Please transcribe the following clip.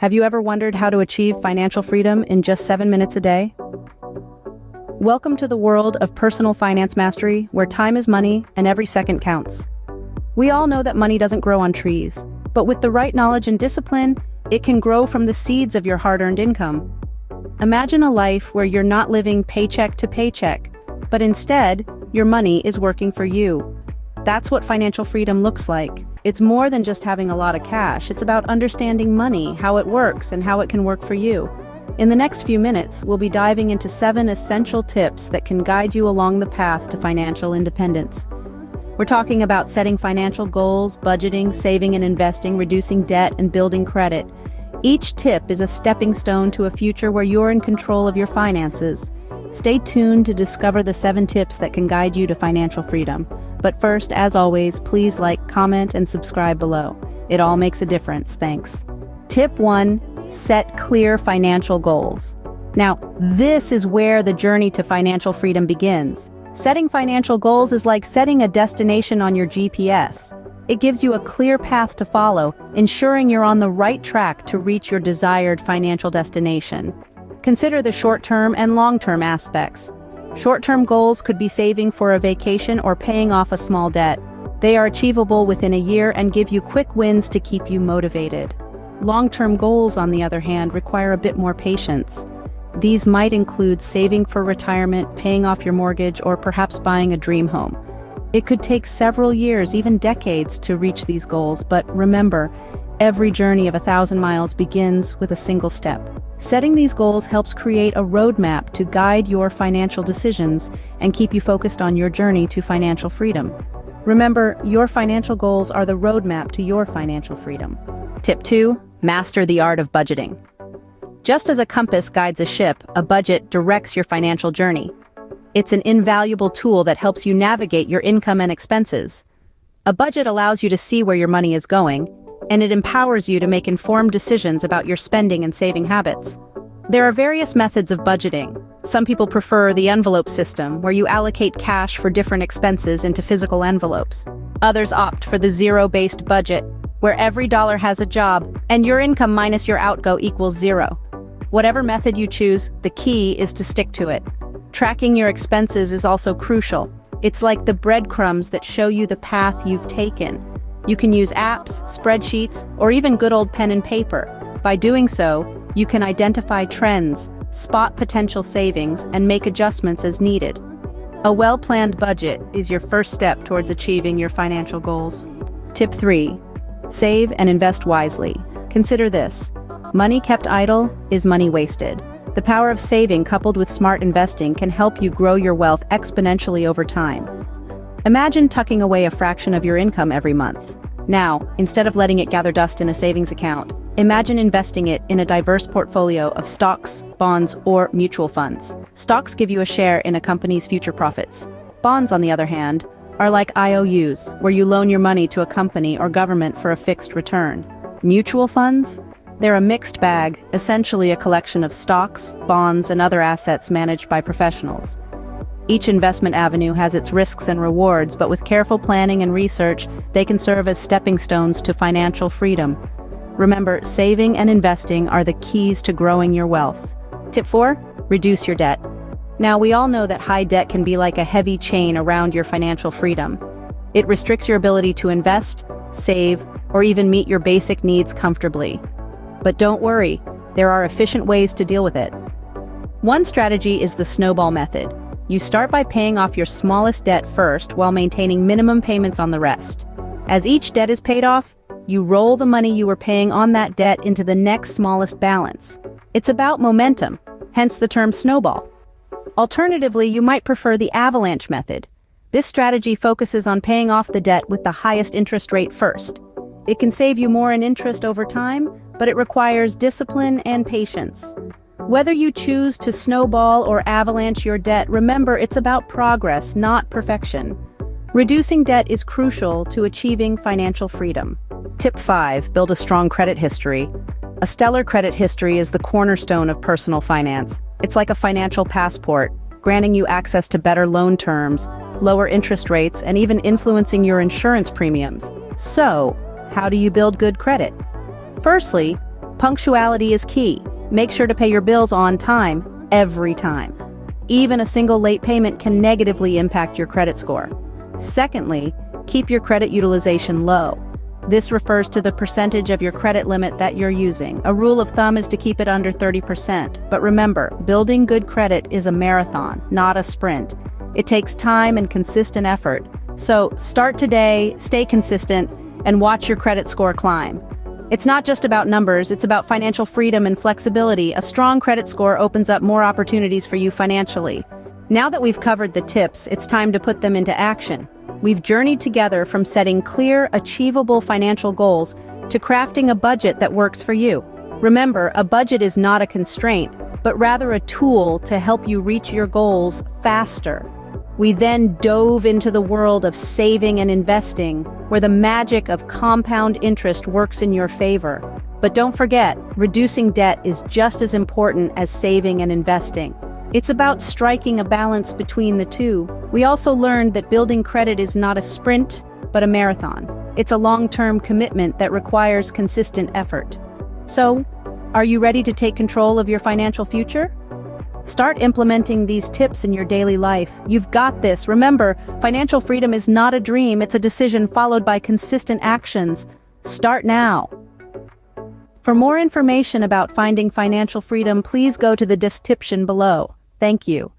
Have you ever wondered how to achieve financial freedom in just 7 minutes a day? Welcome to the world of personal finance mastery, where time is money and every second counts. We all know that money doesn't grow on trees, but with the right knowledge and discipline, it can grow from the seeds of your hard-earned income. Imagine a life where you're not living paycheck to paycheck, but instead, your money is working for you. That's what financial freedom looks like. It's more than just having a lot of cash. It's about understanding money, how it works, and how it can work for you. In the next few minutes, we'll be diving into 7 essential tips that can guide you along the path to financial independence. We're talking about setting financial goals, budgeting, saving and investing, reducing debt, and building credit. Each tip is a stepping stone to a future where you're in control of your finances. Stay tuned to discover the 7 tips that can guide you to financial freedom. But first, as always, please like, comment, and subscribe below. It all makes a difference, thanks. Tip 1. Set clear financial goals. Now, this is where the journey to financial freedom begins. Setting financial goals is like setting a destination on your GPS. It gives you a clear path to follow, ensuring you're on the right track to reach your desired financial destination. Consider the short-term and long-term aspects. Short-term goals could be saving for a vacation or paying off a small debt. They are achievable within a year and give you quick wins to keep you motivated. Long-term goals, on the other hand, require a bit more patience. These might include saving for retirement, paying off your mortgage, or perhaps buying a dream home. It could take several years, even decades, to reach these goals, but remember, every journey of 1,000 miles begins with a single step. Setting these goals helps create a roadmap to guide your financial decisions and keep you focused on your journey to financial freedom. Remember, your financial goals are the roadmap to your financial freedom. Tip 2. Master the art of budgeting. Just as a compass guides a ship, a budget directs your financial journey. It's an invaluable tool that helps you navigate your income and expenses. A budget allows you to see where your money is going, and it empowers you to make informed decisions about your spending and saving habits. There are various methods of budgeting. Some people prefer the envelope system, where you allocate cash for different expenses into physical envelopes. Others opt for the zero-based budget, where every dollar has a job, and your income minus your outgo equals 0. Whatever method you choose, the key is to stick to it. Tracking your expenses is also crucial. It's like the breadcrumbs that show you the path you've taken. You can use apps, spreadsheets, or even good old pen and paper. By doing so, you can identify trends, spot potential savings, and make adjustments as needed. A well-planned budget is your first step towards achieving your financial goals. Tip 3. Save and invest wisely. Consider this. Money kept idle is money wasted. The power of saving coupled with smart investing can help you grow your wealth exponentially over time. Imagine tucking away a fraction of your income every month. Now, instead of letting it gather dust in a savings account, imagine investing it in a diverse portfolio of stocks, bonds, or mutual funds. Stocks give you a share in a company's future profits. Bonds, on the other hand, are like IOUs, where you loan your money to a company or government for a fixed return. Mutual funds? They're a mixed bag, essentially a collection of stocks, bonds, and other assets managed by professionals. Each investment avenue has its risks and rewards, but with careful planning and research, they can serve as stepping stones to financial freedom. Remember, saving and investing are the keys to growing your wealth. Tip 4. Reduce your debt. Now, we all know that high debt can be like a heavy chain around your financial freedom. It restricts your ability to invest, save, or even meet your basic needs comfortably. But don't worry, there are efficient ways to deal with it. One strategy is the snowball method. You start by paying off your smallest debt first while maintaining minimum payments on the rest. As each debt is paid off, you roll the money you were paying on that debt into the next smallest balance. It's about momentum, hence the term snowball. Alternatively, you might prefer the avalanche method. This strategy focuses on paying off the debt with the highest interest rate first. It can save you more in interest over time, but it requires discipline and patience. Whether you choose to snowball or avalanche your debt, remember it's about progress, not perfection. Reducing debt is crucial to achieving financial freedom. Tip 5. Build a strong credit history. A stellar credit history is the cornerstone of personal finance. It's like a financial passport, granting you access to better loan terms, lower interest rates, and even influencing your insurance premiums. So, how do you build good credit? Firstly, Punctuality is key. Make sure to pay your bills on time, every time. Even a single late payment can negatively impact your credit score. Secondly, keep your credit utilization low. This refers to the percentage of your credit limit that you're using. A rule of thumb is to keep it under 30%. But remember, building good credit is a marathon, not a sprint. It takes time and consistent effort. So start today, stay consistent, and watch your credit score climb. It's not just about numbers, it's about financial freedom and flexibility. A strong credit score opens up more opportunities for you financially. Now that we've covered the tips, it's time to put them into action. We've journeyed together from setting clear, achievable financial goals to crafting a budget that works for you. Remember, a budget is not a constraint, but rather a tool to help you reach your goals faster. We then dove into the world of saving and investing, where the magic of compound interest works in your favor. But don't forget, reducing debt is just as important as saving and investing. It's about striking a balance between the two. We also learned that building credit is not a sprint, but a marathon. It's a long-term commitment that requires consistent effort. So, are you ready to take control of your financial future? Start implementing these tips in your daily life. You've got this. Remember, financial freedom is not a dream, it's a decision followed by consistent actions. Start now. For more information about finding financial freedom, please go to the description below. Thank you.